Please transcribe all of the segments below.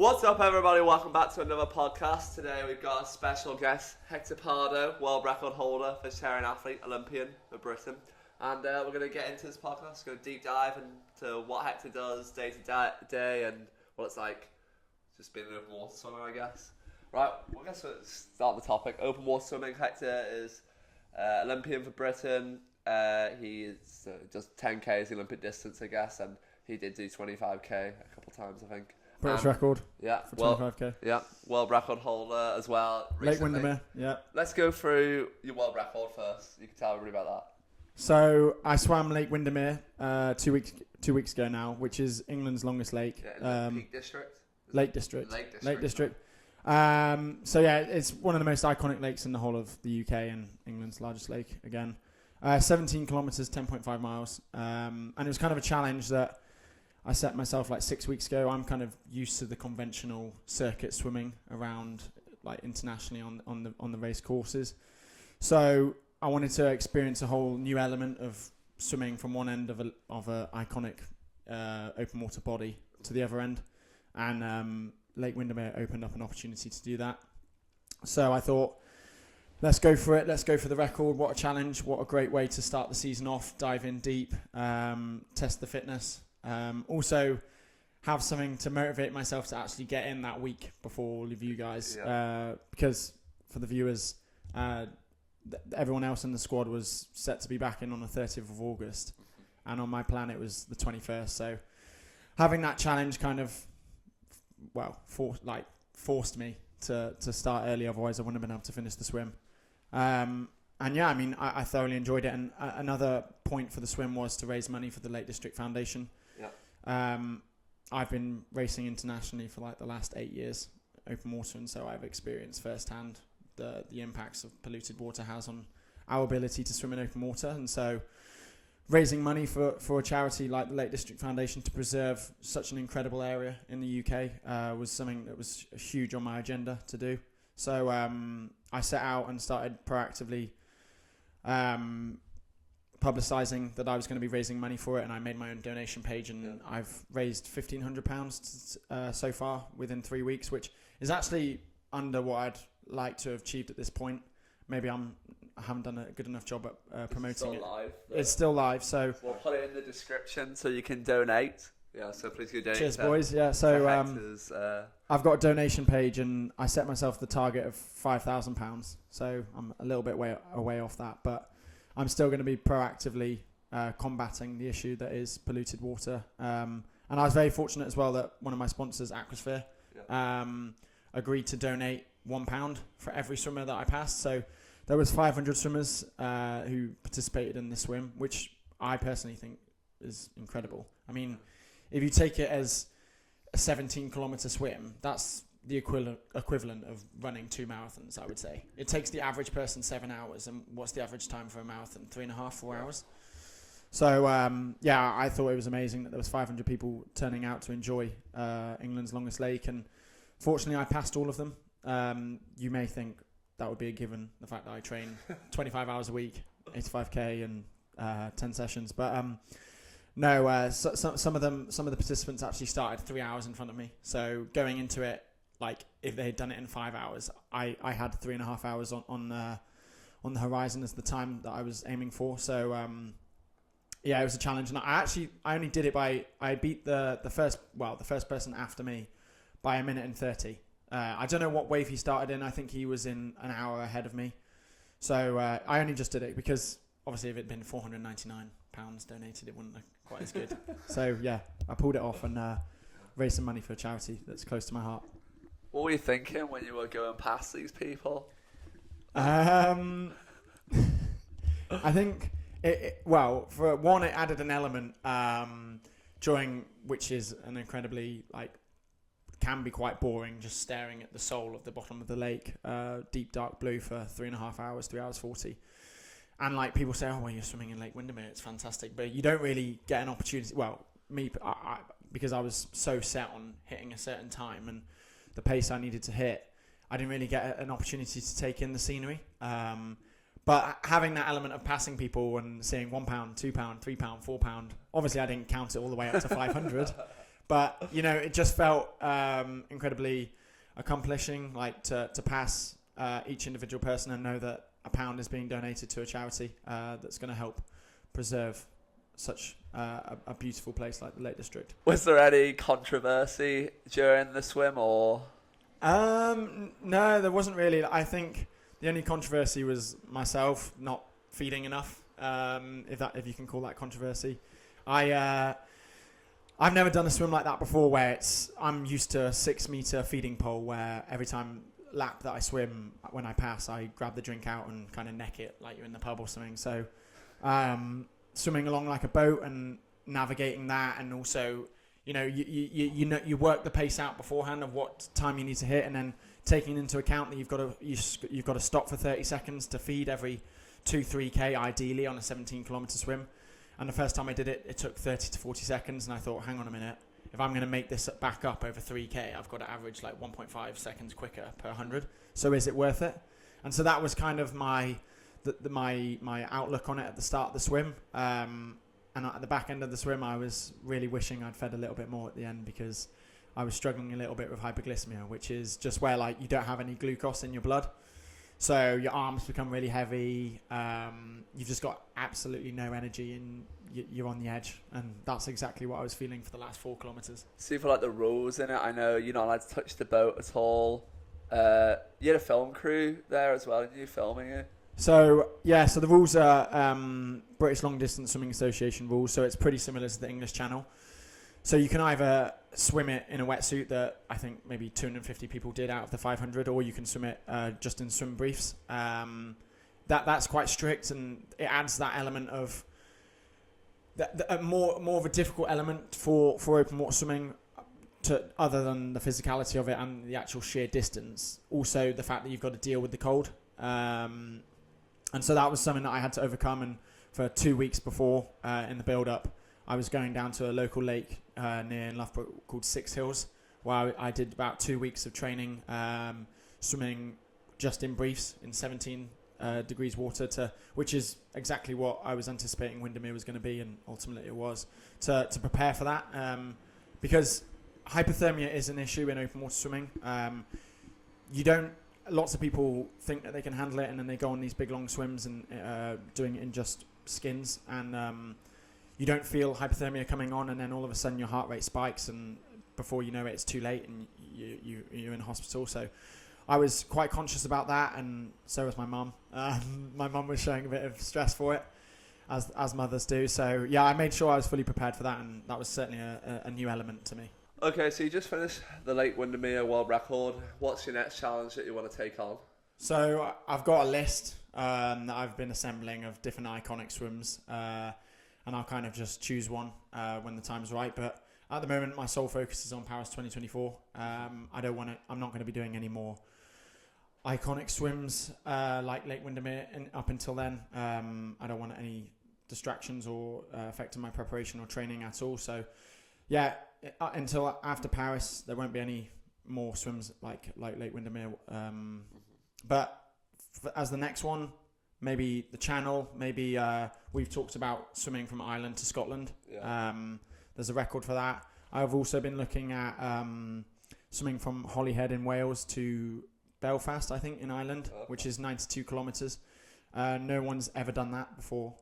What's up, everybody? Welcome back to another podcast. Today we've got a special guest, Hector Pardoe, world record holder, vegetarian athlete, Olympian for Britain. And we're going to get into this podcast, go deep dive into what Hector does day to day and what it's like just being an open water swimmer, I guess. Right, well, I guess we'll start the topic. Open water swimming. Hector is Olympian for Britain. He does 10k as the Olympic distance, I guess, and he did do 25k a couple times, I think. British record. Yeah, for 25k. Yeah, world record holder as well. Recently. Lake Windermere. Yeah. Let's go through your world record first. You can tell everybody about that. So I swam Lake Windermere 2 weeks ago now, which is England's longest lake. Yeah, in the Peak District. Lake District. Lake District. So yeah, it's one of the most iconic lakes in the whole of the UK and England's largest lake again. 17 kilometres, 10.5 miles. And it was kind of a challenge that I set myself like 6 weeks ago. I'm kind of used to the conventional circuit swimming around like internationally on the race courses. So I wanted to experience a whole new element of swimming from one end of a iconic open water body to the other end. And Lake Windermere opened up an opportunity to do that. So I thought, let's go for it. Let's go for the record. What a challenge. What a great way to start the season off. Dive in deep, test the fitness. Also have something to motivate myself to actually get in that week before all of you guys. Because for the viewers, everyone else in the squad was set to be back in on the 30th of August. And on my plan, it was the 21st. So having that challenge kind of, forced me to start early. Otherwise, I wouldn't have been able to finish the swim. And yeah, I mean, I thoroughly enjoyed it. And another point for the swim was to raise money for the Lake District Foundation. Yeah. I've been racing internationally for like the last 8 years, open water, and so I've experienced firsthand the impacts of polluted water has on our ability to swim in open water. And so raising money for a charity like the Lake District Foundation to preserve such an incredible area in the UK was something that was huge on my agenda to do. So I set out and started proactively publicising that I was going to be raising money for it, and I made my own donation page, and I've raised £1,500 so far within 3 weeks, which is actually under what I'd like to have achieved at this point. Maybe I haven't done a good enough job at promoting it. It's still live, so we'll put it in the description so you can donate. Yeah, so please go donate. Cheers, boys. Yeah, so I've got a donation page, and I set myself the target of £5,000. So I'm a little bit away off that, but I'm still going to be proactively combating the issue that is polluted water. And I was very fortunate as well that one of my sponsors, Aquasphere, agreed to donate £1 for every swimmer that I passed. So there was 500 swimmers who participated in the swim, which I personally think is incredible. I mean, if you take it as a 17-kilometre swim, that's the equivalent of running 2 marathons, I would say. It takes the average person 7 hours, and what's the average time for a marathon? 3.5, 4 hours? So, I thought it was amazing that there was 500 people turning out to enjoy England's longest lake, and fortunately I passed all of them. You may think that would be a given, the fact that I train 25 hours a week, 85k and 10 sessions, but no, some of the participants actually started 3 hours in front of me. So going into it, like if they had done it in 5 hours, I had 3.5 hours on the horizon as the time that I was aiming for. So it was a challenge, and I only did it I beat the first person after me by 1 minute and 30. I don't know what wave he started in. I think he was in an hour ahead of me. So I only just did it because obviously if it had been £499 donated, it wouldn't look quite as good. So yeah, I pulled it off and raised some money for a charity that's close to my heart. What were you thinking when you were going past these people? I think for one, it added an element during which is an incredibly can be quite boring, just staring at the soul of the bottom of the lake, deep dark blue for 3.5 hours, 3 hours 40. And people say, oh, well, you're swimming in Lake Windermere, it's fantastic, but you don't really get an opportunity. Well, because I was so set on hitting a certain time and the pace I needed to hit, I didn't really get an opportunity to take in the scenery. But having that element of passing people and seeing £1, £2, £3, £4, obviously I didn't count it all the way up to 500. But, it just felt incredibly accomplishing, like to pass each individual person and know that £1 is being donated to a charity that's going to help preserve such a beautiful place like the Lake District. Was there any controversy during the swim, or? No, there wasn't really. I think the only controversy was myself not feeding enough, if you can call that controversy. I've never done a swim like that before, where I'm used to a 6 meter feeding pole, where every time lap that I swim, when I pass, I grab the drink out and kind of neck it like you're in the pub or something. So swimming along like a boat and navigating that, and also you work the pace out beforehand of what time you need to hit, and then taking into account that you've got to stop for 30 seconds to feed every 2-3k ideally on a 17-kilometer swim. And the first time I did it, it took 30 to 40 seconds, and I thought, hang on a minute, if I'm going to make this back up over 3k, I've got to average like 1.5 seconds quicker per 100. So is it worth it? And so that was kind of my outlook on it at the start of the swim. And at the back end of the swim, I was really wishing I'd fed a little bit more at the end, because I was struggling a little bit with hypoglycemia, which is just where like you don't have any glucose in your blood. So your arms become really heavy. You've just got absolutely no energy, and you're on the edge. And that's exactly what I was feeling for the last 4 kilometers. See, for like the rules in it, I know you're not allowed to touch the boat at all. You had a film crew there as well, didn't you, filming it? So the rules are British Long Distance Swimming Association rules. So it's pretty similar to the English Channel. So you can either swim it in a wetsuit that I think maybe 250 people did out of the 500, or you can swim it just in swim briefs. That's quite strict, and it adds that element of more of a difficult element for open water swimming, other than the physicality of it and the actual sheer distance. Also, the fact that you've got to deal with the cold, and so that was something that I had to overcome. And for 2 weeks before in the build-up, I was going down to a local lake near Loughborough called Six Hills, where I did about 2 weeks of training, swimming just in briefs in 17 degrees water, which is exactly what I was anticipating Windermere was going to be, and ultimately it was, to prepare for that. Because hypothermia is an issue in open water swimming. Lots of people think that they can handle it, and then they go on these big long swims and doing it in just skins, and you don't feel hypothermia coming on, and then all of a sudden your heart rate spikes, and before you know it, it's too late, and you're in hospital. So I was quite conscious about that, and so was my mum. My mum was showing a bit of stress for it, as mothers do. So yeah, I made sure I was fully prepared for that, and that was certainly a new element to me. Okay, so you just finished the Lake Windermere world record. What's your next challenge that you want to take on? So I've got a list that I've been assembling of different iconic swims, and I'll kind of just choose one when the time's right. But at the moment, my sole focus is on Paris 2024. I'm not going to be doing any more iconic swims like Lake Windermere up until then. I don't want any distractions or affecting my preparation or training at all. So yeah, until after Paris, there won't be any more swims like Lake Windermere. But as the next one, maybe the Channel, maybe we've talked about swimming from Ireland to Scotland. Yeah. There's a record for that. I've also been looking at swimming from Holyhead in Wales to Belfast, I think, in Ireland, which is 92 kilometres. No one's ever done that before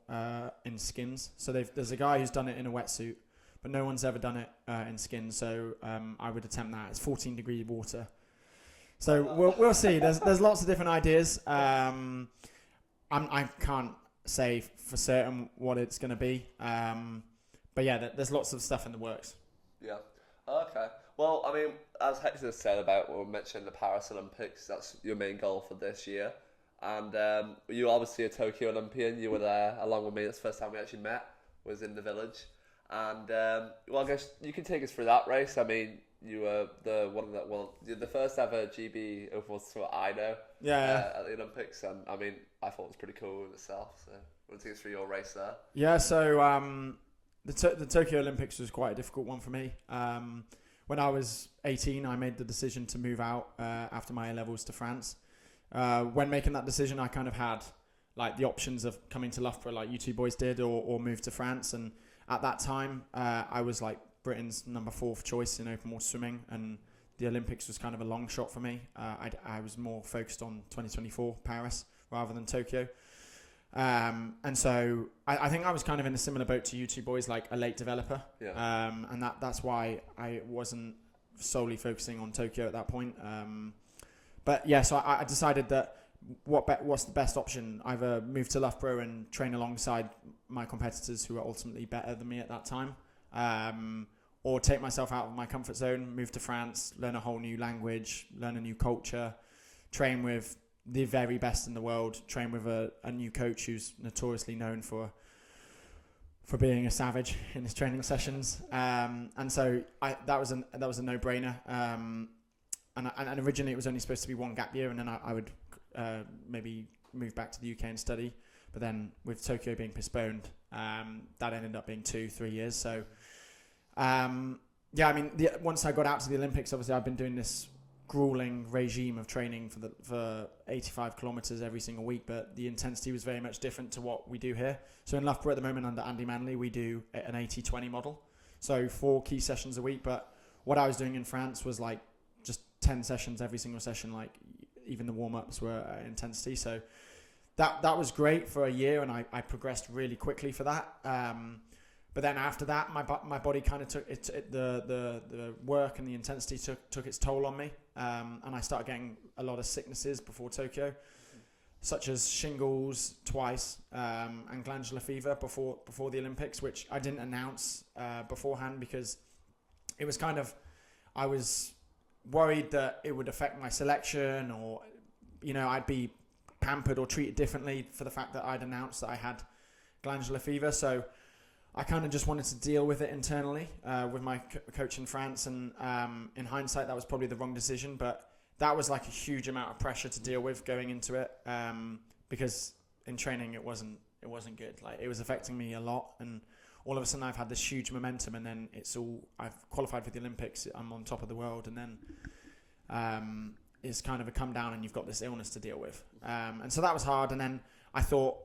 in skins. So there's a guy who's done it in a wetsuit, but no one's ever done it in skins. So I would attempt that. It's 14 degree water. So we'll see. There's lots of different ideas. I can't say for certain what it's going to be. But yeah, there's lots of stuff in the works. Yeah. Okay. Well, I mean, as Hector said about when we mentioned the Paris Olympics, that's your main goal for this year. And you're obviously a Tokyo Olympian. You were there along with me. It's the first time we actually met, was in the village. And, well, I guess you can take us through that race. I mean, you were you're the first ever GB open water swimmer I know at the Olympics. And, I mean, I thought it was pretty cool in itself. So, want to take us through your race there? Yeah, so the Tokyo Olympics was quite a difficult one for me. When I was 18, I made the decision to move out after my A-levels to France. When making that decision, I kind of had like the options of coming to Loughborough like you two boys did, or move to France. And at that time, I was like Britain's number 4th choice in open water swimming, and the Olympics was kind of a long shot for me. I was more focused on 2024 Paris rather than Tokyo. And so I think I was kind of in a similar boat to you two boys, like a late developer. And that's why I wasn't solely focusing on Tokyo at that point. But yeah, so I decided that what's the best option? Either move to Loughborough and train alongside my competitors who are ultimately better than me at that time, or take myself out of my comfort zone, move to France, learn a whole new language, learn a new culture, train with the very best in the world, train with a new coach who's notoriously known for being a savage in his training sessions. And so that was a no-brainer. And originally it was only supposed to be 1 gap year, and then I would maybe move back to the UK and study. But then with Tokyo being postponed, that ended up being 2-3 years. So once I got out to the Olympics, obviously I've been doing this grueling regime of training for 85 kilometers every single week, but the intensity was very much different to what we do here. So in Loughborough at the moment under Andy Manley, we do an 80-20 model. So 4 key sessions a week. But what I was doing in France was like just 10 sessions every single session, like even the warm-ups were intensity. So that was great for a year, and I progressed really quickly for that. But then after that, my body kind of took the work and the intensity took its toll on me, and I started getting a lot of sicknesses before Tokyo, such as shingles twice, and glandular fever before the Olympics, which I didn't announce beforehand because it was kind of, I was worried that it would affect my selection, or I'd be pampered or treated differently for the fact that I'd announced that I had glandular fever. So I kind of just wanted to deal with it internally with my coach in France, and in hindsight that was probably the wrong decision, but that was like a huge amount of pressure to deal with going into it, because in training it wasn't good. Like, it was affecting me a lot, and all of a sudden I've had this huge momentum, and then I've qualified for the Olympics, I'm on top of the world, and then it's kind of a come down and you've got this illness to deal with, and so that was hard. And then I thought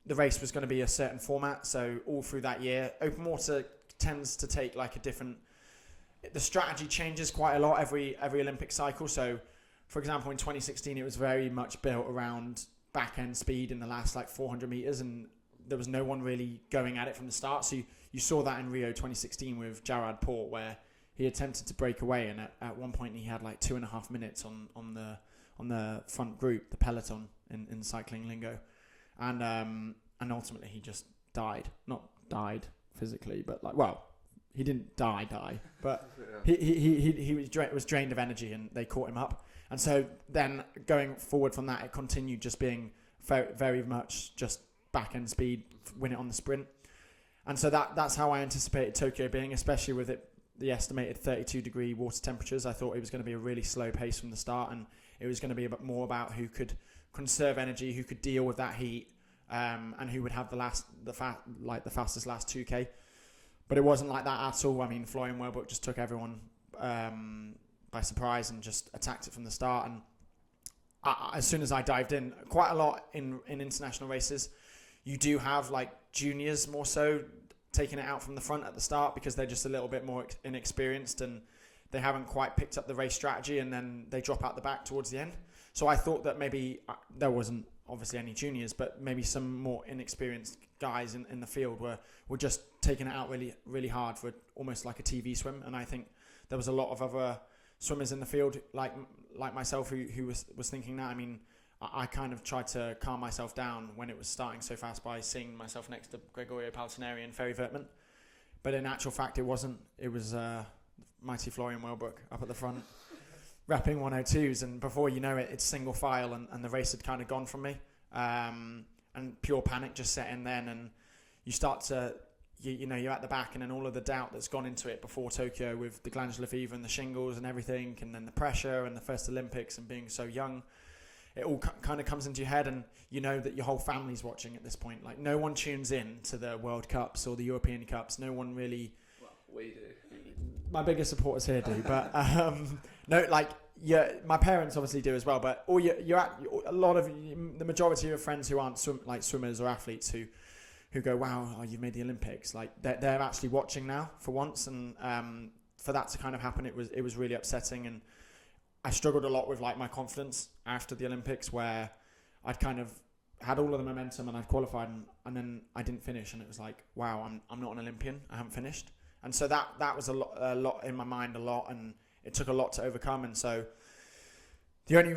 the race was going to be a certain format, so all through that year, open water tends to take like the strategy changes quite a lot every Olympic cycle. So for example, in 2016 it was very much built around back end speed in the last like 400 meters, and there was no one really going at it from the start. So you saw that in Rio 2016 with Gerard Port, where he attempted to break away, and at one point he had like 2.5 minutes on the front group, the peloton in cycling lingo. And ultimately he just died. Not died physically, but like, well, he didn't die, but he was drained of energy, and they caught him up. And so then going forward from that, it continued just being very, very much just back end speed, win it on the sprint. And so that's how I anticipated Tokyo being, especially with the estimated 32-degree water temperatures. I thought it was going to be a really slow pace from the start, and it was going to be a bit more about who could conserve energy, who could deal with that heat, and who would have the fastest last 2K. But it wasn't like that at all. I mean, Florian Wellbrook just took everyone by surprise and just attacked it from the start. And as soon as I dived in, quite a lot in international races, you do have like juniors more so taking it out from the front at the start, because they're just a little bit more inexperienced and they haven't quite picked up the race strategy, and then they drop out the back towards the end. So I thought that maybe there wasn't obviously any juniors, but maybe some more inexperienced guys in the field were just taking it out really, really hard for almost like a TV swim. And I think there was a lot of other swimmers in the field like myself who was thinking that. I mean, I kind of tried to calm myself down when it was starting so fast by seeing myself next to Gregorio Paltineri and Ferry Vertman. But in actual fact, it wasn't. It was mighty Florian Wellbrook up at the front, wrapping 102s. And before you know it, it's single file, and the race had kind of gone from me. And pure panic just set in then. And you start to, you're at the back, and then all of the doubt that's gone into it before Tokyo with the glandular fever and the shingles and everything, and then the pressure and the first Olympics and being so young. It all kind of comes into your head, and you know that your whole family's watching at this point. Like, no one tunes in to the World Cups or the European Cups. No one really. Well, we do. My biggest supporters here do, but no, like, yeah, my parents obviously do as well. But all you're at a lot of the majority of your friends who aren't swimmers or athletes who who go, wow, you've made the Olympics. Like they're actually watching now for once, and for that to kind of happen, it was really upsetting. And I struggled a lot with like my confidence after the Olympics, where I'd kind of had all of the momentum and I'd qualified, and then I didn't finish, and it was like, wow, I'm not an Olympian. I haven't finished, and so that was a lot in my mind, and it took a lot to overcome. And so the only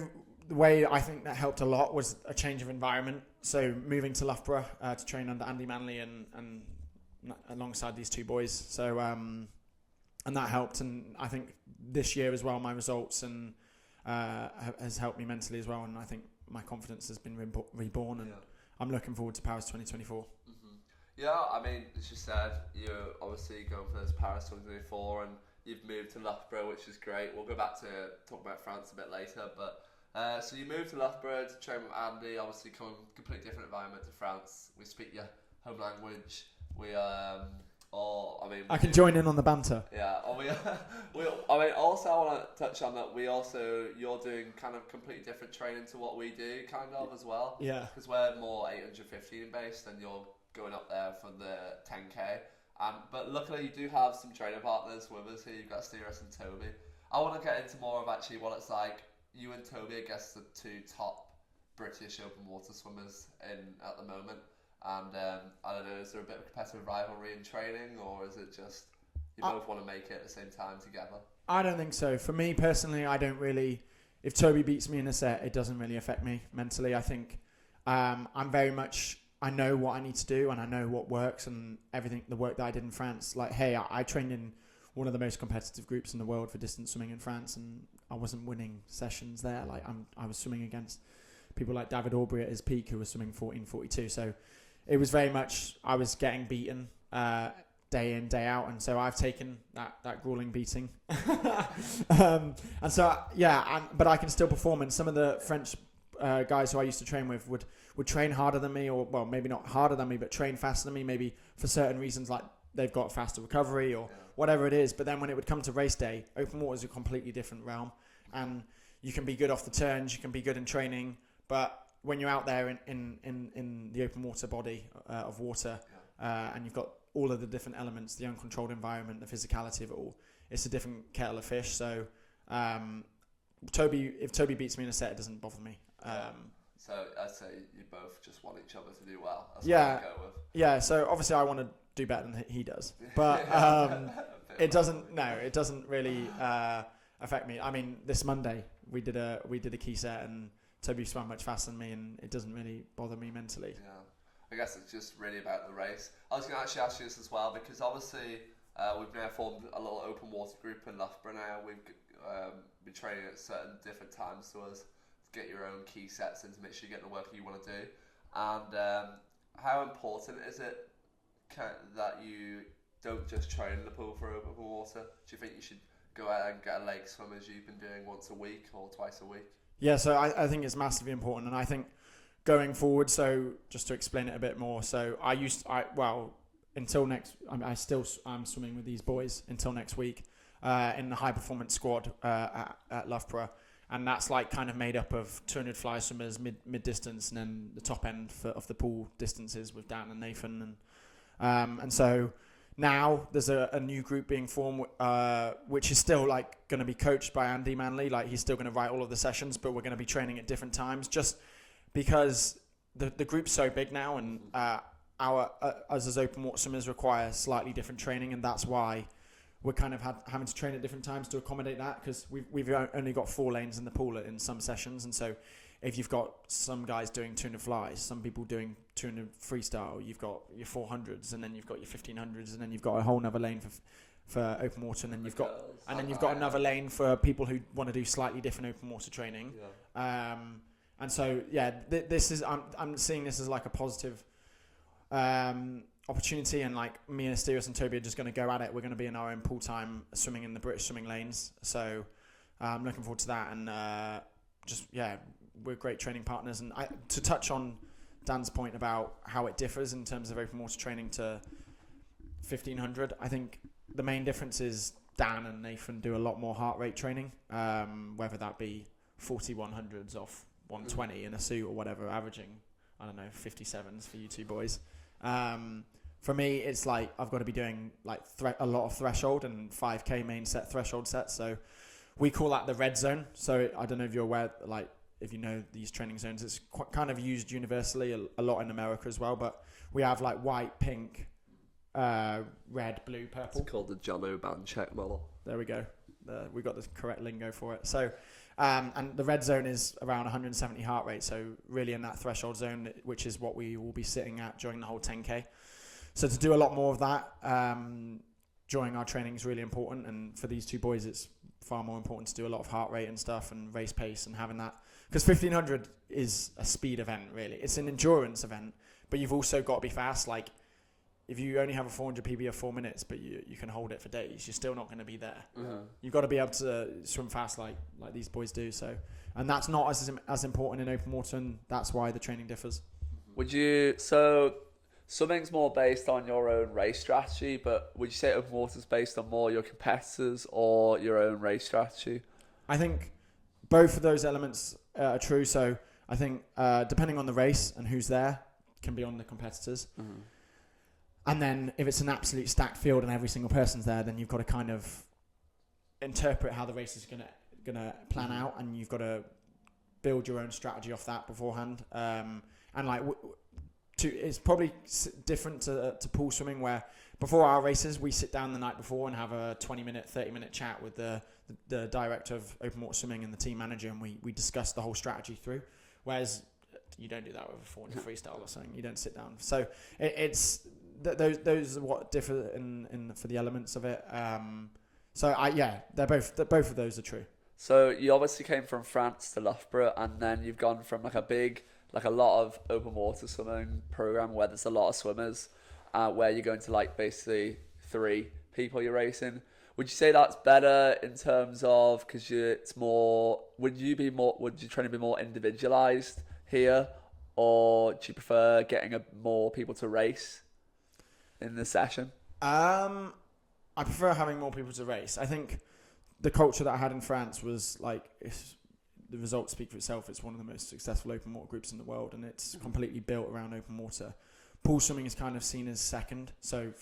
way I think that helped a lot was a change of environment. So moving to Loughborough to train under Andy Manley and alongside these two boys. So and that helped. And I think this year as well, my results and has helped me mentally as well. And I think my confidence has been reborn. And I'm looking forward to Paris 2024. Mm-hmm. Yeah, I mean, as you said, you're obviously going for this Paris 2024, and you've moved to Loughborough, which is great. We'll go back to talk about France a bit later, but so you moved to Loughborough to train with Andy, obviously coming from a completely different environment to France. We speak your home language. I can join in on the banter. Yeah, I mean, also I want to touch on that. You're doing kind of completely different training to what we do, kind of as well. Yeah. Because we're more 815 based, and you're going up there for the 10k. But luckily you do have some training partners with us here. You've got Steeris and Toby. I want to get into more of actually what it's like. You and Toby, I guess, the two top British open water swimmers at the moment. And I don't know, is there a bit of competitive rivalry in training, or is it just you both want to make it at the same time together? I don't think so. For me personally, I don't really. If Toby beats me in a set, it doesn't really affect me mentally. I think I'm very much. I know what I need to do, and I know what works, and everything. The work that I did in France, like, hey, I trained in one of the most competitive groups in the world for distance swimming in France, and I wasn't winning sessions there. Like I was swimming against people like David Aubrey at his peak, who was swimming 14:42. So it was very much I was getting beaten day in, day out, and so I've taken that grueling beating. And so but I can still perform. And some of the French guys who I used to train with would train harder than me, or well, maybe not harder than me, but train faster than me, maybe for certain reasons, like they've got faster recovery or whatever it is. But then when it would come to race day, open water is a completely different realm, and you can be good off the turns, you can be good in training, but when you're out there in the open water body of water, and you've got all of the different elements, the uncontrolled environment, the physicality of it all, it's a different kettle of fish. So if Toby beats me in a set, it doesn't bother me. So I'd say you both just want each other to do well. That's yeah, what I go with. Yeah. So obviously I want to do better than he does, but it doesn't really affect me. I mean, this Monday we did a key set, and Toby swam much faster than me, and it doesn't really bother me mentally. Yeah, I guess it's just really about the race. I was going to actually ask you this as well, because obviously we've now formed a little open water group in Loughborough now. We've been training at certain different times to us to get your own key sets in to make sure you get the work you want to do. And how important is it that you don't just train in the pool for open water? Do you think you should go out and get a lake swim as you've been doing once a week or twice a week? Yeah, so I think it's massively important, and I think going forward, so just to explain it a bit more, so until next, I'm swimming with these boys until next week in the high performance squad at Loughborough, and that's like kind of made up of 200 fly swimmers mid distance, and then the top end of the pool distances with Dan and Nathan, and so now there's a new group being formed, which is still like going to be coached by Andy Manley. Like he's still going to write all of the sessions, but we're going to be training at different times, just because the group's so big now, and us as open water swimmers require slightly different training, and that's why we're kind of having to train at different times to accommodate that, because we've only got 4 lanes in the pool in some sessions, and so if you've got some guys doing 200 flies, some people doing 200 freestyle, you've got your 400s, and then you've got your 1500s, and then you've got a whole nother lane for open water, and then you've got another lane for people who want to do slightly different open water training. And so this is I'm seeing this as like a positive opportunity, and like me and Asterios and Toby are just going to go at it. We're going to be in our own pool time swimming in the British swimming lanes, so I'm looking forward to that, and we're great training partners. And to touch on Dan's point about how it differs in terms of open water training to 1500, I think the main difference is Dan and Nathan do a lot more heart rate training, whether that be 4100s off 120 in a suit or whatever, averaging, I don't know, 57s for you two boys. For me, it's like I've got to be doing like a lot of threshold and 5K main set threshold sets. So we call that the red zone. So I don't know if you're aware, like if you know these training zones, it's kind of used universally a lot in America as well. But we have like white, pink, red, blue, purple. It's called the John O'Bancheck model. There we go. We got the correct lingo for it. So, and the red zone is around 170 heart rate. So really in that threshold zone, which is what we will be sitting at during the whole 10K. So to do a lot more of that during our training is really important. And for these two boys, it's far more important to do a lot of heart rate and stuff and race pace and having that. Because 1500 is a speed event, really. It's an endurance event, but you've also got to be fast. Like, if you only have a 400 PB of 4 minutes, but you can hold it for days, you're still not going to be there. Mm-hmm. You've got to be able to swim fast like these boys do. So, and that's not as important in open water, and that's why the training differs. So swimming's more based on your own race strategy, but would you say open water's based on more your competitors or your own race strategy? I think both of those elements are true. So I think depending on the race and who's there, can be on the competitors. Mm-hmm. And then if it's an absolute stacked field and every single person's there, then you've got to kind of interpret how the race is gonna plan out, and you've got to build your own strategy off that beforehand. And like it's probably different to pool swimming, where before our races we sit down the night before and have a 20-minute, 30-minute chat with the director of open water swimming and the team manager, and we discuss the whole strategy through. Whereas you don't do that with a 400 freestyle or something. You don't sit down. So it's those are what differ in for the elements of it. They're both of those are true. So you obviously came from France to Loughborough, and then you've gone from like a lot of open water swimming program where there's a lot of swimmers, where you're going to like basically 3 people you're racing. Would you say that's better in terms of, because it's more? Would you try to be more individualized here, or do you prefer getting more people to race in the session? I prefer having more people to race. I think the culture that I had in France was like, the results speak for itself. It's one of the most successful open water groups in the world, and it's completely built around open water. Pool swimming is kind of seen as second. So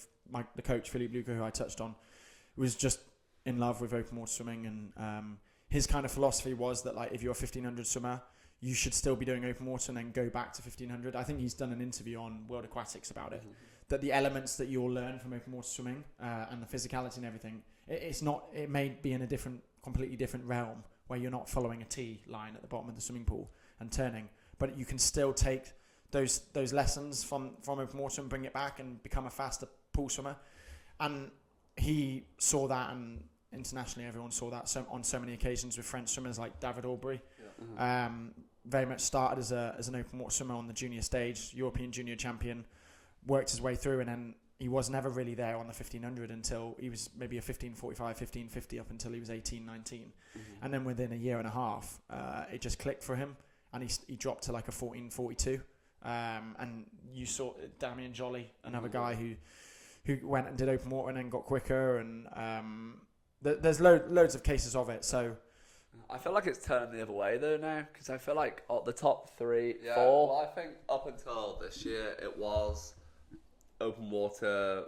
the coach, Luca, who I touched on, was just in love with open water swimming, and his kind of philosophy was that like if you're a 1500 swimmer, you should still be doing open water and then go back to 1500. I think he's done an interview on World Aquatics about it. That the elements that you'll learn from open water swimming and the physicality and everything, it may be in a completely different realm where you're not following a T line at the bottom of the swimming pool and turning, but you can still take those lessons from open water and bring it back and become a faster pool swimmer. And he saw that, and internationally everyone saw that on so many occasions with French swimmers like David Aubrey. Yeah. Very much started as an open water swimmer on the junior stage, European junior champion, worked his way through, and then he was never really there on the 1500 until he was maybe a 1545, 1550 up until he was 18, 19. Mm-hmm. And then within a year and a half, it just clicked for him, and he dropped to like a 1442. And you saw Damien Jolly, another guy who went and did open water and then got quicker, and there's loads of cases of it. So I feel like it's turning the other way though now, because I feel like the top 3, 4. Well, I think up until this year it was open water.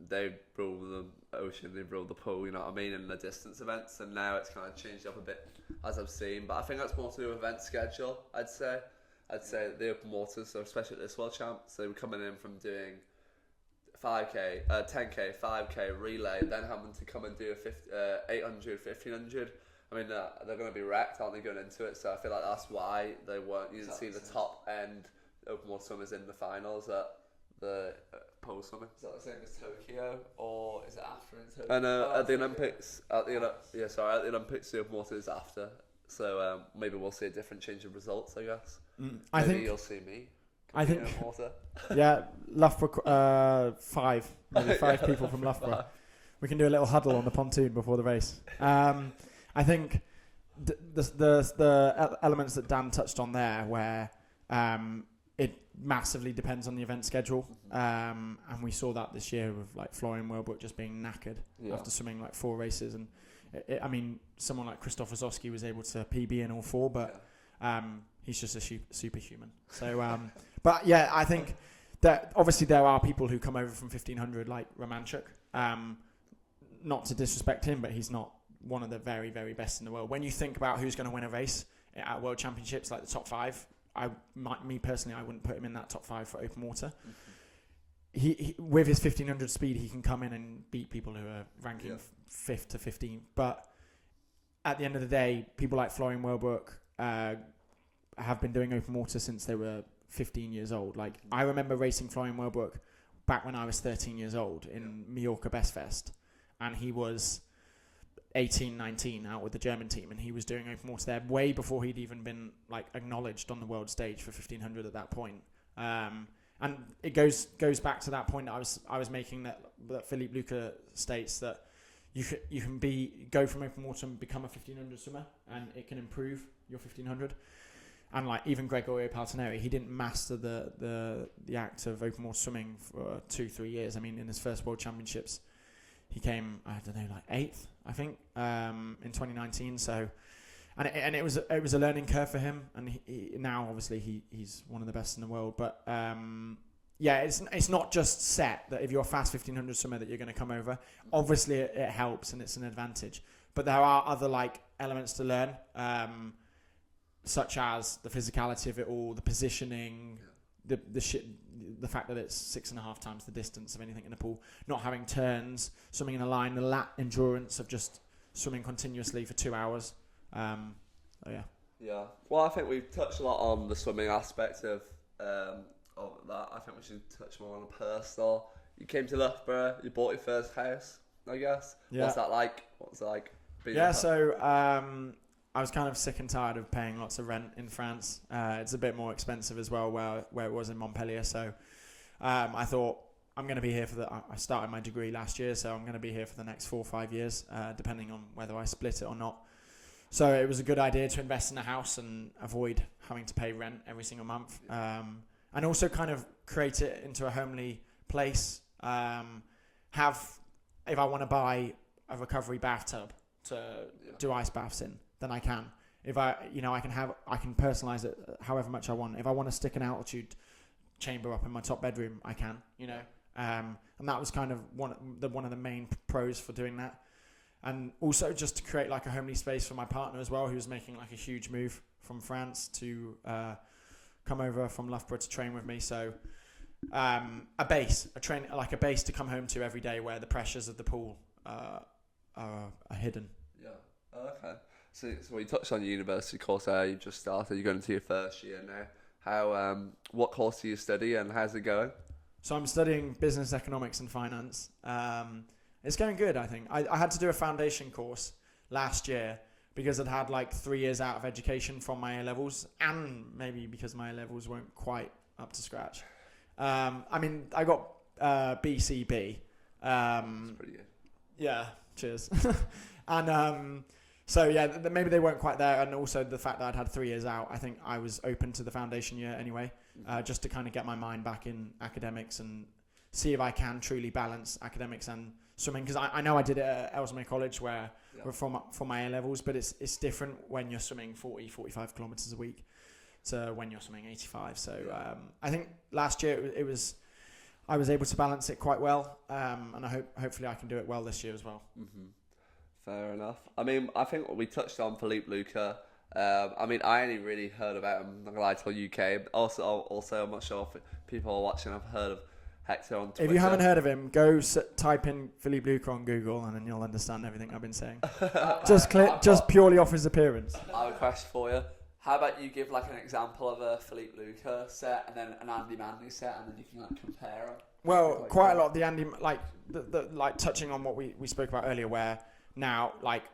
They rule the ocean, they rule the pool. You know what I mean, and the distance events. And now it's kind of changed up a bit, as I've seen. But I think that's more to do with event schedule. I'd say the open water, so especially at this World Champs, they were coming in from doing 5k, 10k, 5k relay, then having to come and do a 800, 1500. I mean, they're going to be wrecked, aren't they, going into it? So I feel like that's why you didn't see the top end open water swimmers in the finals at the pole swimming. Is that the same as Tokyo, or is it after in Tokyo? And at the Olympics, at the Olympics, the open water is after. So maybe we'll see a different change of results, I guess. I maybe think you'll see me. I think open water. Yeah, Loughborough 5 people from Loughborough. We can do a little huddle on the pontoon before the race. I think the elements that Dan touched on there, where it massively depends on the event schedule, and we saw that this year with like Florian Wilbrook just being knackered after swimming like 4 races, and I mean, someone like Krzysztof Ozowski was able to PB in all 4, but he's just a superhuman. So, but yeah, I think obviously there are people who come over from 1500 like Romanchuk. Not to disrespect him, but he's not one of the very, very best in the world. When you think about who's going to win a race at World Championships, like the top 5, me personally, I wouldn't put him in that top 5 for open water. He with his 1500 speed, he can come in and beat people who are ranking 5th to 15th. But at the end of the day, people like Florian Wellbrook have been doing open water since they were 15 years old. Like, I remember racing Florian Wellbrook back when I was 13 years old in Mallorca Best Fest, and he was 18, 19 out with the German team, and he was doing open water there way before he'd even been like acknowledged on the world stage for 1500 at that point. And it goes back to that point that I was making, that Philippe Luca states that you can go from open water and become a 1500 swimmer, and it can improve your 1500. And like even Gregorio Paltineri, he didn't master the act of open water swimming for 2-3 years. I mean, in his first World Championships, he came, I don't know, like 8th, I think, in 2019. So, and it was a learning curve for him. And he now obviously he's one of the best in the world. But it's not just set that if you're a fast 1500 swimmer that you're going to come over. Obviously, it helps and it's an advantage. But there are other like elements to learn, such as the physicality of it all, the positioning, the fact that it's 6.5 times the distance of anything in the pool, not having turns, swimming in a line, the lat endurance of just swimming continuously for 2 hours. Yeah. Well, I think we've touched a lot on the swimming aspect of that. I think we should touch more on the personal. You came to Loughborough, you bought your first house, I guess. Yeah. What's that like? So I was kind of sick and tired of paying lots of rent in France. It's a bit more expensive as well where it was in Montpellier. So I thought, I'm going to be here I started my degree last year, so I'm going to be here for the next 4 or 5 years, depending on whether I split it or not. So it was a good idea to invest in a house and avoid having to pay rent every single month. And also kind of create it into a homely place. If I want to buy a recovery bathtub to do ice baths in, then I can. If I can personalize it however much I want. If I want to stick an altitude chamber up in my top bedroom, I can. And that was kind of one of the main pros for doing that. And also just to create like a homely space for my partner as well, who was making like a huge move from France to come over from Loughborough to train with me. So a base to come home to every day, where the pressures of the pool are hidden. Yeah. Okay. So we touched on your university course there. You just started. You're going into your first year now. What course do you study and how's it going? So I'm studying business, economics, and finance. It's going good, I think. I had to do a foundation course last year because I'd had like 3 years out of education from my A-levels, and maybe because my A-levels weren't quite up to scratch. I mean, I got BCB. That's pretty good. Yeah, cheers. And so yeah, maybe they weren't quite there, and also the fact that I'd had 3 years out, I think I was open to the foundation year anyway, just to kind of get my mind back in academics and see if I can truly balance academics and swimming, because I know I did it at Ellesmere College where for my A-levels, but it's different when you're swimming 45 kilometers a week to when you're swimming 85. So I think last year I was able to balance it quite well, and hopefully I can do it well this year as well. Mm-hmm. Fair enough. I mean, I think we touched on Philippe Luca. I mean, I only really heard about him, I'm not gonna lie, till UK. Also, I'm not sure if people are watching have heard of Hector on Twitter. If you haven't heard of him, go type in Philippe Luca on Google, and then you'll understand everything I've been saying. just purely off his appearance. I have a question for you. How about you give like an example of a Philippe Luca set and then an Andy Manley set, and then you can like compare them? Well, quite a lot of the Andy, like like touching on what we spoke about earlier, where now like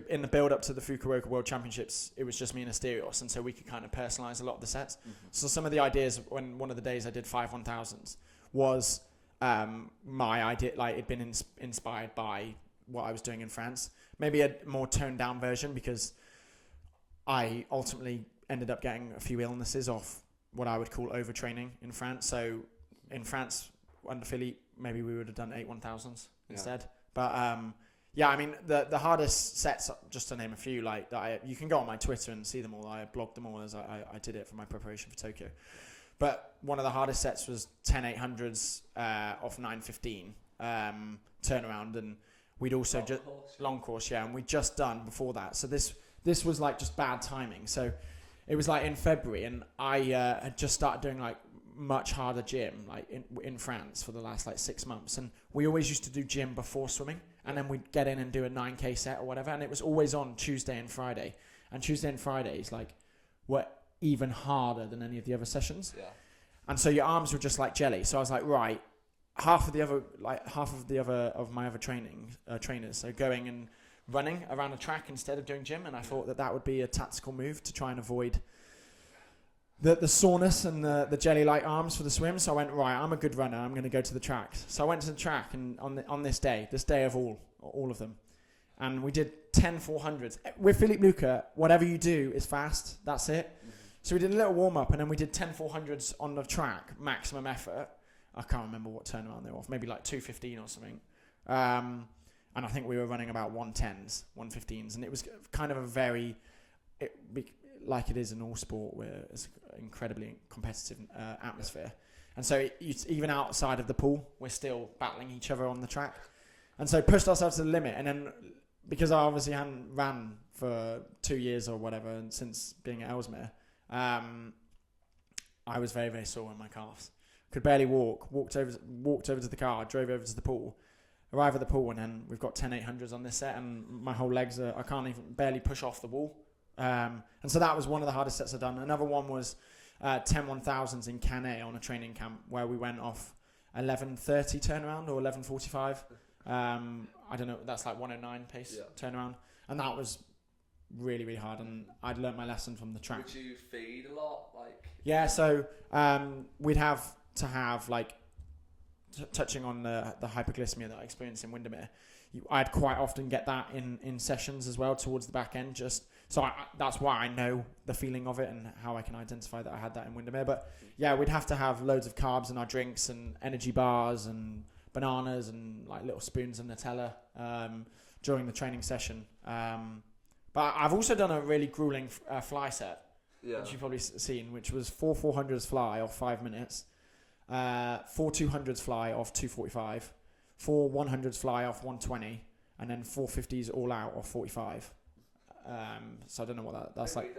in the build up to the Fukuoka World Championships, it was just me and Asterios, and so we could kind of personalize a lot of the sets. Mm-hmm. So some of the ideas when one of the days I did 5 1000s was my idea, like it'd been inspired by what I was doing in France. Maybe a more toned down version, because I ultimately ended up getting a few illnesses off what I would call overtraining in France. So in France under Philippe, maybe we would have done 8 1000s instead. But yeah, I mean, the hardest sets, just to name a few, like that you can go on my Twitter and see them all. I blogged them all as I did it for my preparation for Tokyo. But one of the hardest sets was 10 800s off 9:15 turnaround, and we'd also just long course, and we'd just done before that. So this was like just bad timing. So it was like in February, and I had just started doing like much harder gym like in France for the last like 6 months, and we always used to do gym before swimming, and then we'd get in and do a 9K set or whatever, and it was always on Tuesday and Friday, and Tuesday and Fridays like were even harder than any of the other sessions. And so your arms were just like jelly. So I was like, right, half of my other trainers are going and running around the track instead of doing gym, and I thought that would be a tactical move to try and avoid the soreness and the jelly-like arms for the swim. So I went, right, I'm a good runner, I'm going to go to the track. So I went to the track, and on this day of all of them, and we did 10 400s. With Philippe Luca, whatever you do is fast, that's it. So we did a little warm-up, and then we did 10 400s on the track, maximum effort. I can't remember what turnaround they were off, maybe like 2:15 or something. And I think we were running about 110s, 115s, and it was kind of like it is in all sport, where it's an incredibly competitive atmosphere. And so even outside of the pool, we're still battling each other on the track. And so pushed ourselves to the limit. And then because I obviously hadn't ran for 2 years or whatever, and since being at Ellesmere, I was very, very sore in my calves. Could barely walk. Walked over to the car, drove over to the pool, arrive at the pool, and then we've got 10 800s on this set, and my whole legs I can't even barely push off the wall. And so that was one of the hardest sets I've done. Another one was 10 1000s in Cannes on a training camp, where we went off 11:30 turnaround or 11:45. I don't know, that's like 109 pace turnaround, and that was really, really hard, and I'd learnt my lesson from the track. Would you feed a lot? So we'd have to have like touching on the hypoglycemia that I experienced in Windermere. I'd quite often get that in sessions as well towards the back end. That's why I know the feeling of it and how I can identify that I had that in Windermere. But yeah, we'd have to have loads of carbs in our drinks and energy bars and bananas and like little spoons of Nutella during the training session. But I've also done a really grueling fly set, which you've probably seen, which was 4 400s fly off 5 minutes, 4 200s fly off 2:45, 4 100s fly off 1:20, and then 4 50s all out off 45. So I don't know what that's like.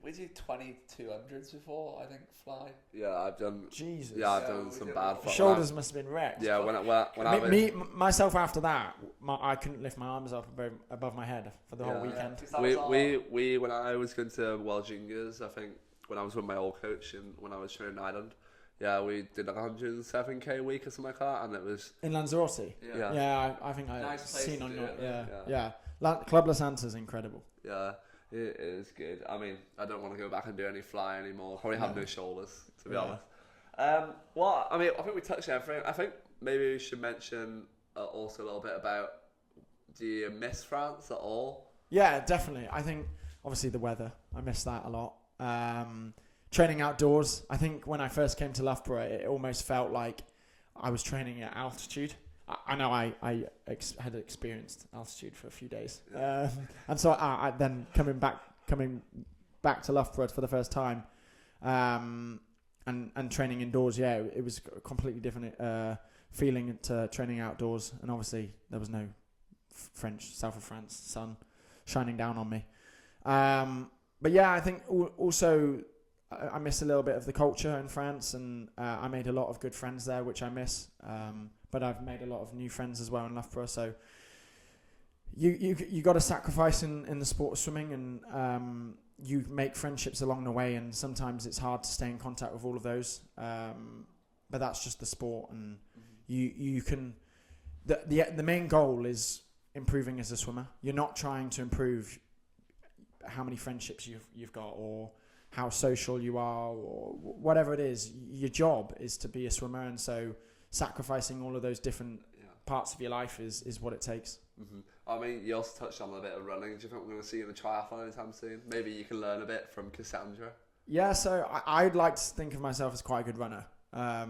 We did 2200s before, I think, fly. Yeah, I've done. Jesus. Yeah, I've done some bad. Shoulders must have been wrecked. Yeah, myself after that, I couldn't lift my arms up above my head for the whole weekend. We when I was going to World Juniors, I think when I was with my old coach and when I was training in Ireland, we did like 107k a week or something like that, and it was in Lanzarote. Yeah, I think I've nice seen on your yeah. Club La Santa's incredible. Yeah. It is good. I mean, I don't want to go back and do any fly anymore. Probably have no shoulders, to be honest. I think we touched on everything. I think maybe we should mention also a little bit about, do you miss France at all? Yeah, definitely. I think, obviously, the weather. I miss that a lot. Training outdoors. I think when I first came to Loughborough, it almost felt like I was training at altitude. I know I had experienced altitude for a few days, and so I then coming back to Loughborough for the first time, and training indoors. Yeah, it was a completely different feeling to training outdoors, and obviously there was no French south of France sun shining down on me. But yeah, I think also I miss a little bit of the culture in France, and I made a lot of good friends there, which I miss. But I've made a lot of new friends as well in Loughborough. So you got to sacrifice in the sport of swimming, and you make friendships along the way, and sometimes it's hard to stay in contact with all of those. But that's just the sport, and you can. The main goal is improving as a swimmer. You're not trying to improve how many friendships you've got or how social you are or whatever it is. Your job is to be a swimmer, and so sacrificing all of those different parts of your life is what it takes. Mm-hmm. I mean, you also touched on a bit of running. Do you think we're going to see you in the triathlon anytime soon? Maybe you can learn a bit from Cassandra. Yeah, so I'd like to think of myself as quite a good runner. I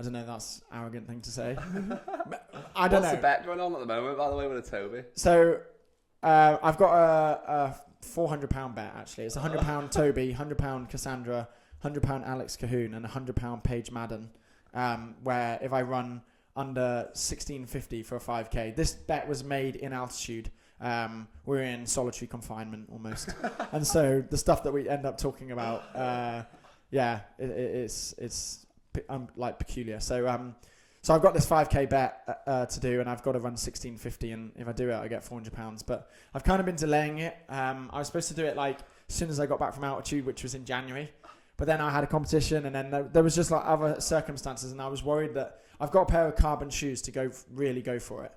don't know, that's an arrogant thing to say. I don't know. What's the bet going on at the moment, by the way, with a Toby? So I've got a £400 bet, actually. It's £100 Toby, £100 Cassandra, £100 Alex Cahoon and £100 Paige Madden, where if I run under 16:50 for a 5k, this bet was made in altitude. We're in solitary confinement almost, and so the stuff that we end up talking about, it's like peculiar. So I've got this 5k bet to do, and I've got to run 16:50, and if I do it, I get £400. But I've kind of been delaying it. I was supposed to do it like as soon as I got back from altitude, which was in January. But then I had a competition, and then there was just like other circumstances, and I was worried that I've got a pair of carbon shoes to really go for it.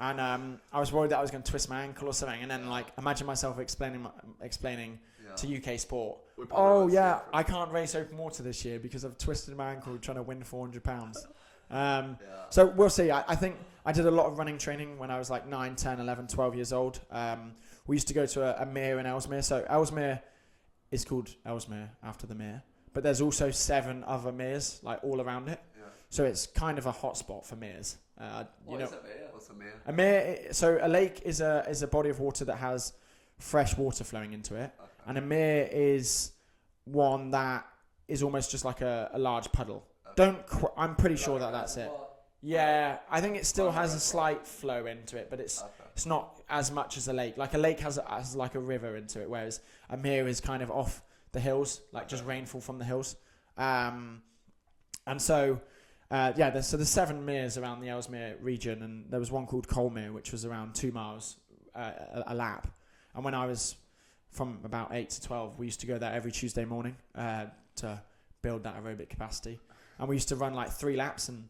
And I was worried that I was going to twist my ankle or something, and then like imagine myself explaining to UK Sport, I can't race open water this year because I've twisted my ankle trying to win £400. So we'll see. I think I did a lot of running training when I was like 9, 10, 11, 12 years old. We used to go to a mere in Ellesmere. So Ellesmere is called Ellesmere after the mere, but there's also 7 other meres like all around it. So it's kind of a hotspot for meres. What is a mere? What's a mere? A mere, so a lake is a body of water that has fresh water flowing into it, and a mere is one that is almost just like a large puddle. I'm pretty sure that's it. Yeah, I think it still has a slight flow into it, but it's not as much as a lake. Like a lake has like a river into it, whereas a mere is kind of off the hills, like just rainfall from the hills. And so. There's 7 meres around the Ellesmere region, and there was one called Colmere, which was around 2 miles a lap. And when I was from about 8 to 12, we used to go there every Tuesday morning to build that aerobic capacity. And we used to run like 3 laps, and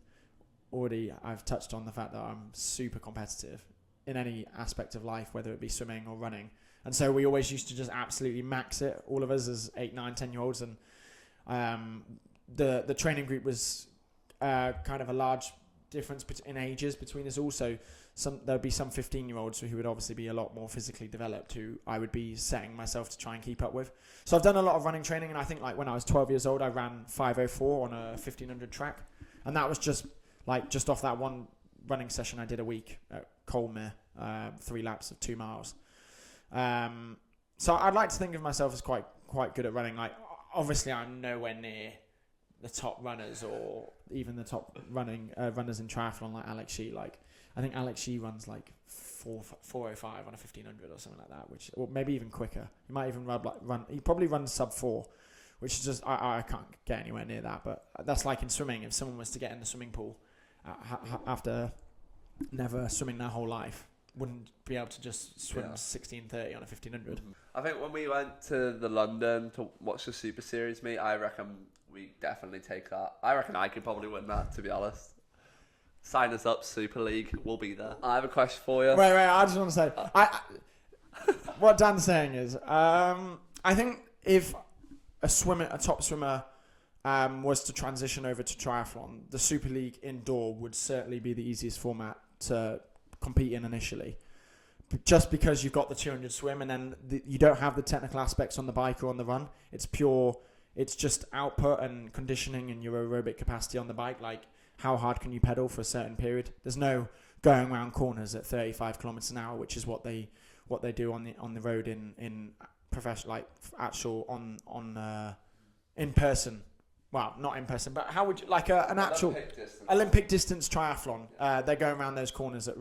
already I've touched on the fact that I'm super competitive in any aspect of life, whether it be swimming or running. And so we always used to just absolutely max it, all of us as 8, 9, 10-year-olds. And the training group was... kind of a large difference in ages between us all. So there'd be some 15-year-olds who would obviously be a lot more physically developed, who I would be setting myself to try and keep up with. So I've done a lot of running training, and I think like when I was 12 years old, I ran 5:04 on a 1500 track, and that was just off that one running session I did a week at Colmere, 3 laps of 2 miles. So I'd like to think of myself as quite good at running. Like obviously I'm nowhere near the top runners or even the top runners in triathlon like Alex Shee. Like I think Alex Shee runs like 4:05 on a 1500 or something like that, or maybe even quicker. He might even run. He probably runs sub 4, which is just I can't get anywhere near that. But that's like in swimming. If someone was to get in the swimming pool after never swimming their whole life, wouldn't be able to just swim 16:30 on a 1500. I think when we went to the London to watch the Super Series meet, I reckon we definitely take that. I reckon I could probably win that, to be honest. Sign us up, Super League. We'll be there. I have a question for you. Wait. I just want to say, what Dan's saying is, I think if a top swimmer, was to transition over to triathlon, the Super League indoor would certainly be the easiest format to compete in initially. Just because you've got the 200 swim, and then you don't have the technical aspects on the bike or on the run. It's just output and conditioning and your aerobic capacity on the bike. Like how hard can you pedal for a certain period? There's no going around corners at 35 kilometers an hour, which is what they do on the road in professional, like actual on in person. Well, not in person, but how would you like an actual Olympic distance triathlon? They're going around those corners at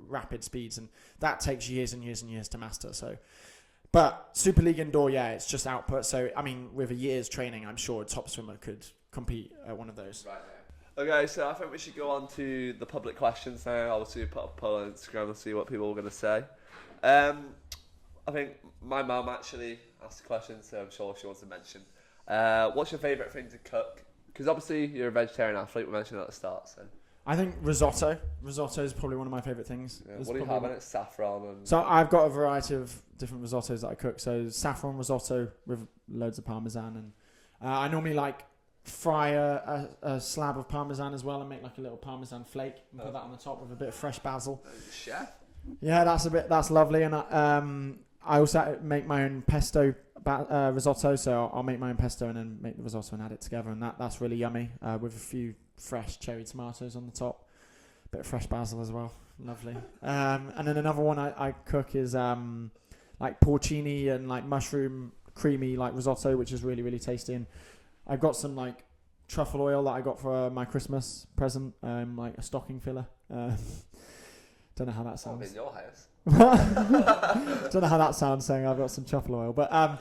rapid speeds, and that takes years and years and years to master. So. But Super League indoor, it's just output. So, I mean, with a year's training, I'm sure a top swimmer could compete at one of those. Right there. Okay, so I think we should go on to the public questions now. Obviously, put up a poll on Instagram and see what people are going to say. I think my mum actually asked a question, so I'm sure she wants to mention. What's your favourite thing to cook? Because obviously, you're a vegetarian athlete. We mentioned that at the start, so... I think risotto. Risotto is probably one of my favourite things. Yeah. What do you have in it? Saffron and... So I've got a variety of different risottos that I cook. So saffron risotto with loads of parmesan, and I normally fry a slab of parmesan as well and make like a little parmesan flake and put that on the top with a bit of fresh basil. Chef. Yeah, that's lovely. And I also make my own pesto risotto. So I'll make my own pesto and then make the risotto and add it together, and that's really yummy with a few fresh cherry tomatoes on the top, bit of fresh basil as well, lovely. And then another one I cook is like porcini and like mushroom creamy like risotto, which is really, really tasty. And I've got some like truffle oil that I got for my Christmas present, like a stocking filler. Don't know how that sounds. In your house. Don't know how that sounds saying I've got some truffle oil, but I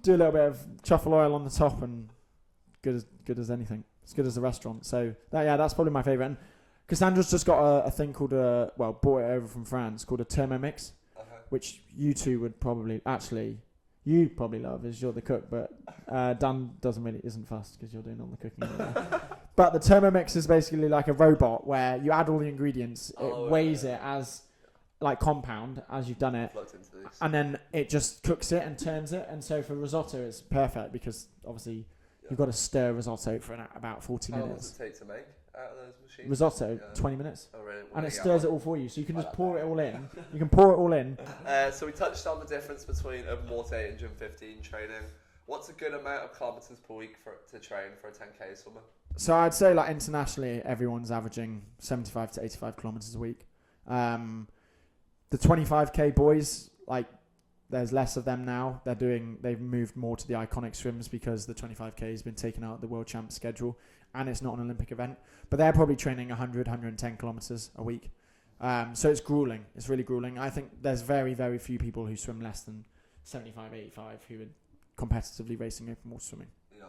do a little bit of truffle oil on the top, and good as anything. As good as the restaurant. So that's probably my favourite. And Cassandra's just got a thing called bought it over from France called a Thermomix, which you two would probably you probably love, as you're the cook, but Dan isn't fussed because you're doing all the cooking. But the Thermomix is basically like a robot where you add all the ingredients, it weighs it as like compound as you've done it, and then it just cooks it and turns it. And so for risotto, it's perfect because obviously you've got to stir risotto for about 40 minutes. How long does it take to make out of those machines? Risotto, 20 minutes. Oh, really? And it stirs it all for you, so you can just pour it all in. You can pour it all in. So we touched on the difference between open water 815 training. What's a good amount of kilometres per week to train for a 10k swimmer? So I'd say like internationally, everyone's averaging 75 to 85 kilometres a week. The 25k boys, like, there's less of them now. They've moved more to the iconic swims because the 25k has been taken out of the World Champs schedule and it's not an Olympic event. But they're probably training 100, 110 kilometres a week. So it's grueling. It's really grueling. I think there's very, very few people who swim less than 75, 85 who are competitively racing open water swimming. Yeah.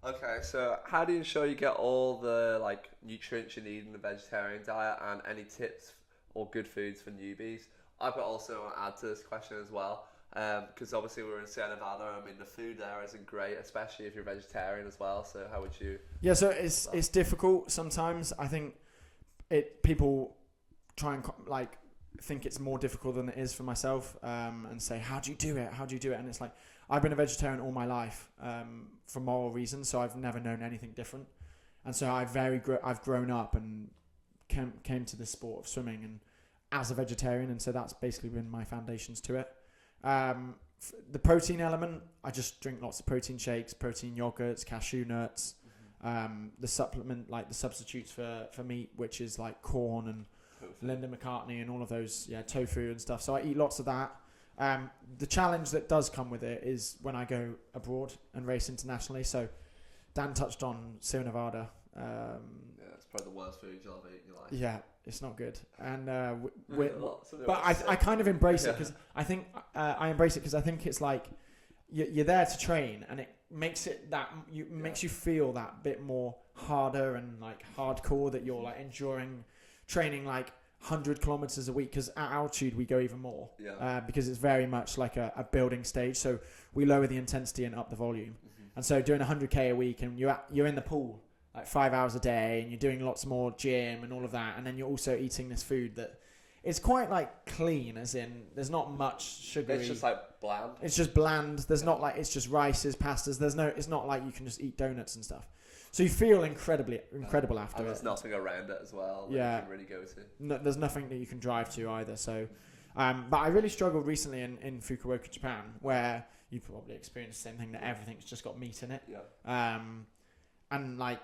Okay, so how do you ensure you get all the like nutrients you need in the vegetarian diet, and any tips or good foods for newbies? I've got also an add to this question as well. Because obviously we're in Sierra Nevada. I mean, the food there isn't great, especially if you're vegetarian as well. So how would you? Yeah, so it's difficult sometimes. I think people try and like think it's more difficult than it is for myself, and say, how do you do it? How do you do it? And it's like, I've been a vegetarian all my life for moral reasons, so I've never known anything different. And so I've grown up and came to this sport of swimming and as a vegetarian, and so that's basically been my foundations to it. The protein element, I just drink lots of protein shakes, protein yogurts, cashew nuts. The supplement, like the substitutes for meat, which is like corn and Linda McCartney and all of those, tofu and stuff. So I eat lots of that. The challenge that does come with it is when I go abroad and race internationally. So Dan touched on Sierra Nevada. It's probably the worst food you'll ever eat in your life. Yeah, it's not good. And but I kind of embrace it because I think I embrace it because I think it's like you're there to train, and it makes it makes you feel that bit more harder and like hardcore, that you're like enduring training like 100 kilometers a week, because at altitude we go even more because it's very much like a building stage, so we lower the intensity and up the volume. And so doing 100k a week, and you're in the pool like 5 hours a day, and you're doing lots more gym and all of that, and then you're also eating this food that it's quite like clean, as in there's not much sugar. It's just like bland. It's just bland. There's not like, it's just rices, pastas. It's not like you can just eat donuts and stuff. So you feel incredible after and it. There's nothing around it as well that you can really go to. No, there's nothing that you can drive to either. So, but I really struggled recently in Fukuoka, Japan, where you probably experienced the same thing, that everything's just got meat in it. Yeah. And like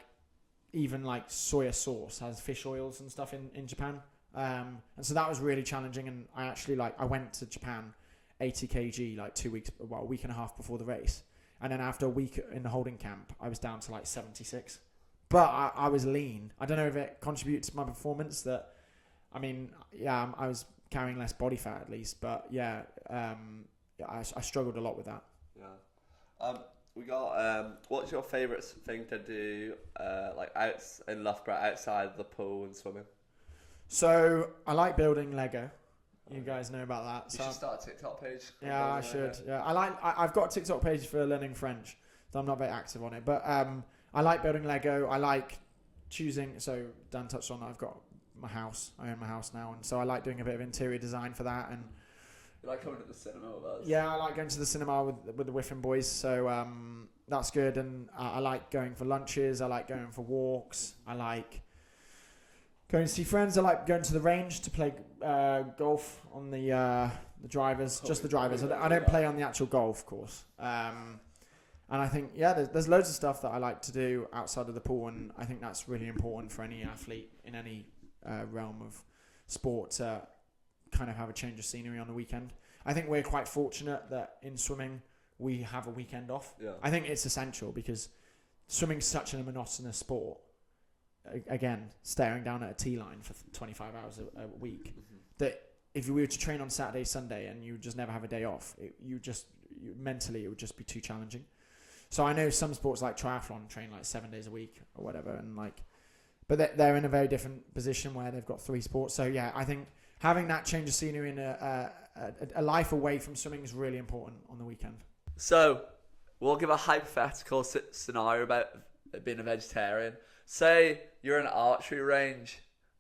even like soya sauce has fish oils and stuff in Japan. And so that was really challenging. And I went to Japan 80 kg like a week and a half before the race. And then after a week in the holding camp, I was down to like 76. But I was lean. I don't know if it contributed to my performance I was carrying less body fat at least. But I struggled a lot with that. Yeah. We got, what's your favourite thing to do in Loughborough outside of the pool and swimming? So I like building Lego. You guys know about that. You should start a TikTok page. Yeah, I should. Yeah, I've got a TikTok page for learning French, so I'm not very active on it. But I like building Lego. I like choosing. So Dan touched on, I've got my house. I own my house now, and so I like doing a bit of interior design for that. And you like coming to the cinema with us? Yeah, I like going to the cinema with the Wiffen boys. So that's good. And I like going for lunches. I like going for walks. I like going to see friends. I like going to the range to play golf on the drivers, just the drivers. I don't play on the actual golf course. And I think, there's loads of stuff that I like to do outside of the pool, and I think that's really important for any athlete in any realm of sport to kind of have a change of scenery on the weekend. I think we're quite fortunate that in swimming we have a weekend off. Yeah. I think it's essential because swimming's such a monotonous sport. Again, staring down at a T-line for 25 hours a week, that if you were to train on Saturday, Sunday, and you just never have a day off, mentally it would just be too challenging. So I know some sports like triathlon train like 7 days a week or whatever, and but they're in a very different position where they've got 3 sports. So yeah, I think having that change of scenery in a life away from swimming is really important on the weekend. So we'll give a hypothetical scenario about being a vegetarian. Say you're in an archery range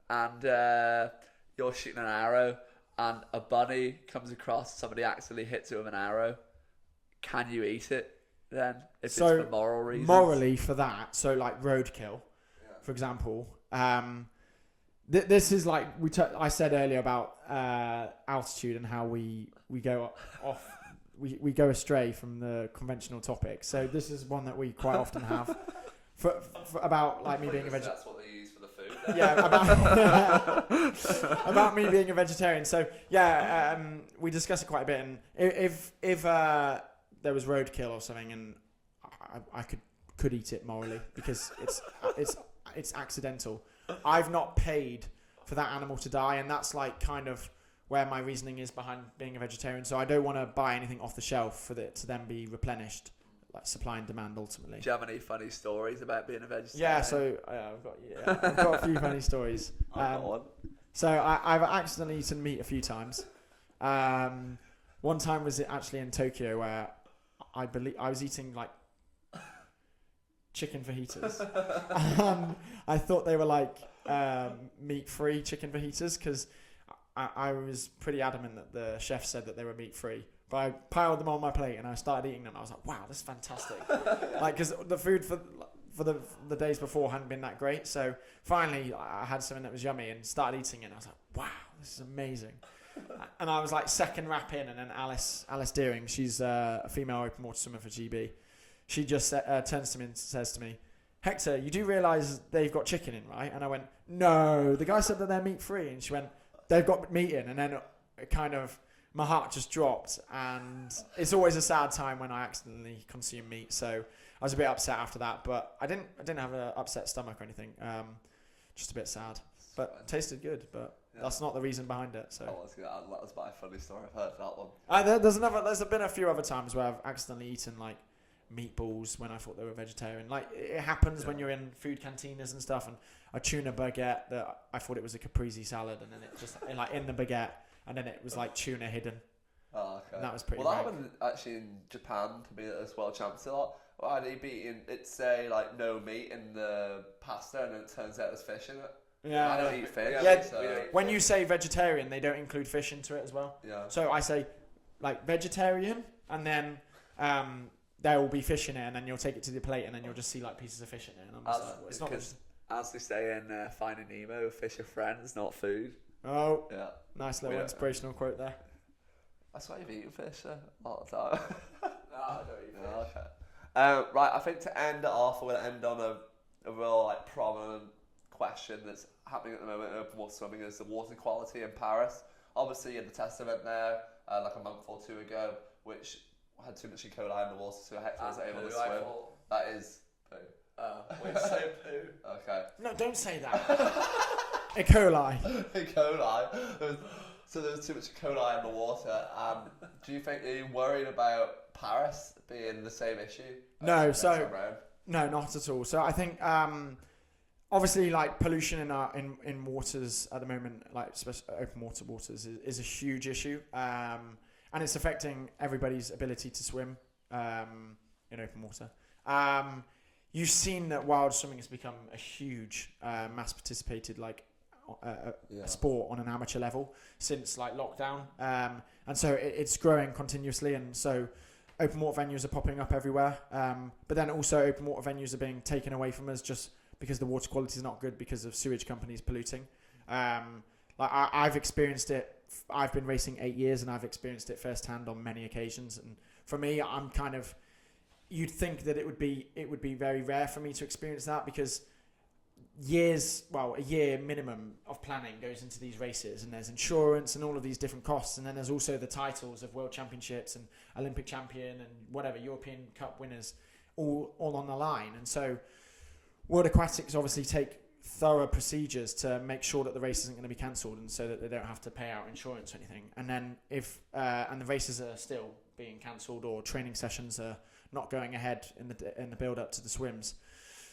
and you're shooting an arrow and a bunny comes across, somebody accidentally hits it with an arrow. Can you eat it then? If it's for moral reasons? Morally for that, so like roadkill, for example, this is like I said earlier about altitude and how we go off, we go astray from the conventional topic. So this is one that we quite often have. For about like me being a vegetarian. That's what they use for the food. Yeah, about me being a vegetarian. So yeah, we discuss it quite a bit. And if there was roadkill or something, and I could eat it morally because it's accidental. I've not paid for that animal to die, and that's like kind of where my reasoning is behind being a vegetarian. So I don't want to buy anything off the shelf for it to then be replenished. Like supply and demand ultimately. Do you have any funny stories about being a vegetarian? Yeah, so I've got a few funny stories. So I've accidentally eaten meat a few times. One time was actually in Tokyo where I believe I was eating like chicken fajitas. I thought they were like meat-free chicken fajitas because I was pretty adamant that the chef said that they were meat-free. But I piled them on my plate and I started eating them. I was like, wow, this is fantastic. Because the food for the days before hadn't been that great. So finally I had something that was yummy and started eating it. And I was like, wow, this is amazing. And I was like second wrap in, and then Alice Deering, she's a female open water swimmer for GB. She just turns to me and says to me, Hector, you do realise they've got chicken in, right? And I went, no, the guy said that they're meat free. And she went, they've got meat in. And then it kind of, my heart just dropped, and it's always a sad time when I accidentally consume meat. So I was a bit upset after that, but I didn't have an upset stomach or anything. Just a bit sad, but it tasted good. But that's not the reason behind it. So that was my funny story. I've heard that one. There's been a few other times where I've accidentally eaten like meatballs when I thought they were vegetarian. Like it happens when you're in food cantinas and stuff, and a tuna baguette that I thought it was a caprese salad, and then it just like in the baguette. And then it was like tuna hidden. Oh, okay. And that was pretty Well, that happened actually in Japan to me as world champs a lot. Well, I'd be eating, it'd say like no meat in the pasta, and then it turns out there's fish in it. Yeah. I don't eat fish. Yeah, so. when you say vegetarian, they don't include fish into it as well. Yeah. So I say like vegetarian, and then there will be fish in it, and then you'll take it to the plate, and then you'll just see like pieces of fish in it. And I'm just like, it's not. As they say in Finding Nemo, fish are friends, not food. Oh, yeah. Nice little inspirational quote there. That's why you've eaten fish a lot of the time. No, I don't eat fish. Okay. Right, I think to end it off, we're going to end on a real like prominent question that's happening at the moment in open water swimming is the water quality in Paris. Obviously, you had the test event there like a month or two ago, which had too much E. coli in the water, so Hector was able to swim. That is poo. Wait, say poo. Okay. No, don't say that. E. coli. E. coli. So there's too much E. coli in the water. Do you think, are you worried about Paris being the same issue? No, no, not at all. So I think obviously like pollution in waters at the moment, like especially open waters, is a huge issue, and it's affecting everybody's ability to swim in open water. You've seen that wild swimming has become a huge mass participated a sport on an amateur level since like lockdown, and so it's growing continuously, and so open water venues are popping up everywhere, but then also open water venues are being taken away from us just because the water quality is not good because of sewage companies polluting. I've experienced it. I've been racing 8 years and I've experienced it firsthand on many occasions, and for me, I'm kind of, you'd think that it would be very rare for me to experience that because a year minimum of planning goes into these races, and there's insurance and all of these different costs, and then there's also the titles of World Championships and Olympic champion and whatever, European Cup winners, all on the line. And so World Aquatics obviously take thorough procedures to make sure that the race isn't going to be cancelled, and so that they don't have to pay out insurance or anything. And then if and the races are still being cancelled, or training sessions are not going ahead in the build up to the swims.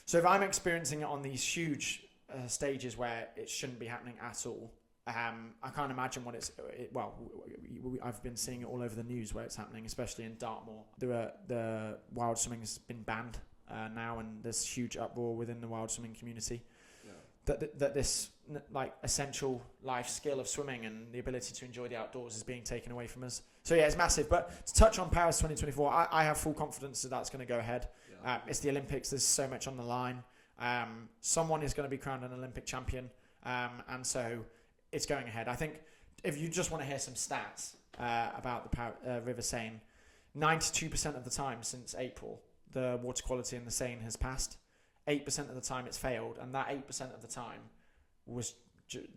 So if I'm experiencing it on these huge stages where it shouldn't be happening at all, I can't imagine what I've been seeing it all over the news where it's happening, especially in Dartmoor. The wild swimming has been banned now, and there's huge uproar within the wild swimming community. Yeah. That this like essential life skill of swimming and the ability to enjoy the outdoors is being taken away from us. So yeah, it's massive. But to touch on Paris 2024, I have full confidence that that's going to go ahead. It's the Olympics. There's so much on the line. Someone is going to be crowned an Olympic champion, and so it's going ahead. I think if you just want to hear some stats about the River Seine, 92% of the time since April, the water quality in the Seine has passed. 8% of the time it's failed, and that 8% of the time was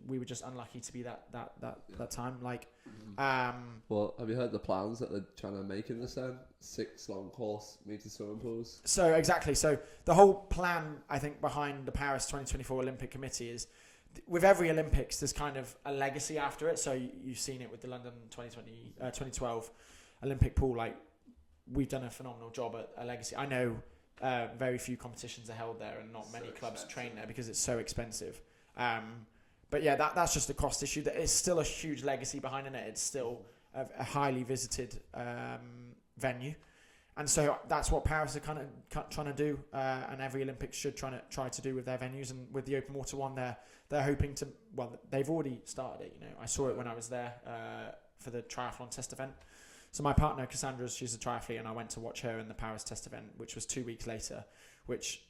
we were just unlucky to be that time. Like, well, have you heard the plans that they're trying to make in the Seine? 6 long course meter swimming pools. So exactly. So the whole plan, I think, behind the Paris 2024 Olympic Committee is, with every Olympics, there's kind of a legacy after it. So you've seen it with the London 2012 Olympic pool. Like, we've done a phenomenal job at a legacy. I know very few competitions are held there, and not many clubs train there because it's so expensive. But yeah, that's just a cost issue. That is still a huge legacy behind it. It's still a highly visited venue, and so that's what Paris are kind of trying to do, and every Olympics should try to do with their venues. And with the open water one, they're hoping to. Well, they've already started it. You know, I saw it when I was there for the triathlon test event. So my partner Cassandra, she's a triathlete, and I went to watch her in the Paris test event, which was 2 weeks later, which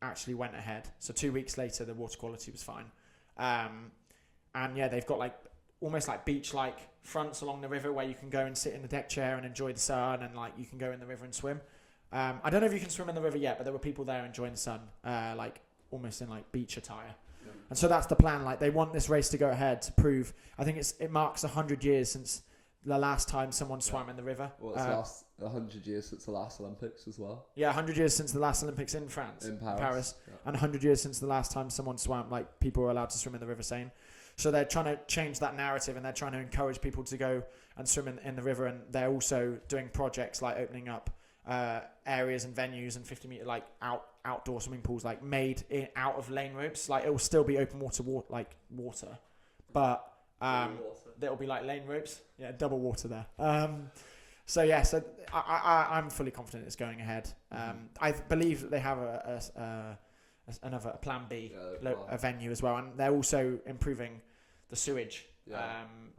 actually went ahead. So 2 weeks later, the water quality was fine. And yeah, they've got like almost like beach-like fronts along the river where you can go and sit in the deck chair and enjoy the sun, and like you can go in the river and swim. I don't know if you can swim in the river yet, but there were people there enjoying the sun, like almost in like beach attire. Yeah. And so that's the plan. Like, they want this race to go ahead to prove. I think it marks 100 years since the last time someone swam in the river. Well, it's last 100 years since the last Olympics as well. Yeah, 100 years since the last Olympics in France. In Paris. Yeah. And 100 years since the last time someone swam, like people were allowed to swim in the River Seine. So they're trying to change that narrative, and they're trying to encourage people to go and swim in the river. And they're also doing projects like opening up areas and venues and 50-meter like outdoor swimming pools, like made out of lane ropes. Like, it will still be open water, but there'll be like lane ropes. Yeah, double water there. So yeah, so I'm fully confident it's going ahead. I believe that they have another plan B, a venue as well, and they're also improving the sewage,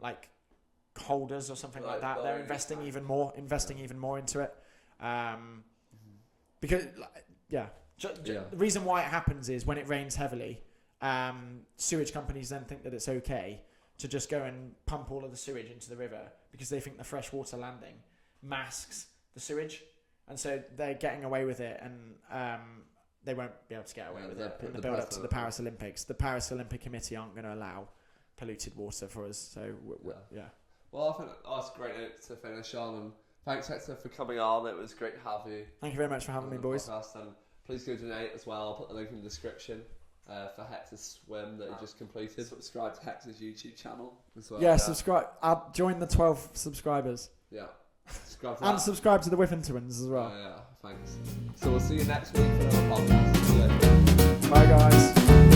like holders or something like that. They're investing even more into it, because the reason why it happens is when it rains heavily, sewage companies then think that it's okay to just go and pump all of the sewage into the river, because they think the freshwater landing masks the sewage, and so they're getting away with it, and they won't be able to get away with it in the build up to the Paris Olympics. The Paris Olympic Committee aren't going to allow polluted water for us. So yeah. Well, I think that's a great note to finish on, and thanks, Hector, for coming on. It was great to have you. Thank you very much for having me, boys. Podcast, and please go donate as well. I'll put the link in the description for Hector's swim that he just completed. Subscribe to Hector's YouTube channel as well. Yeah, subscribe. I'll join the 12 subscribers. Yeah. Subscribe to and subscribe to the Wiffen twins as well. Yeah, thanks. So we'll see you next week for another podcast. Bye, guys.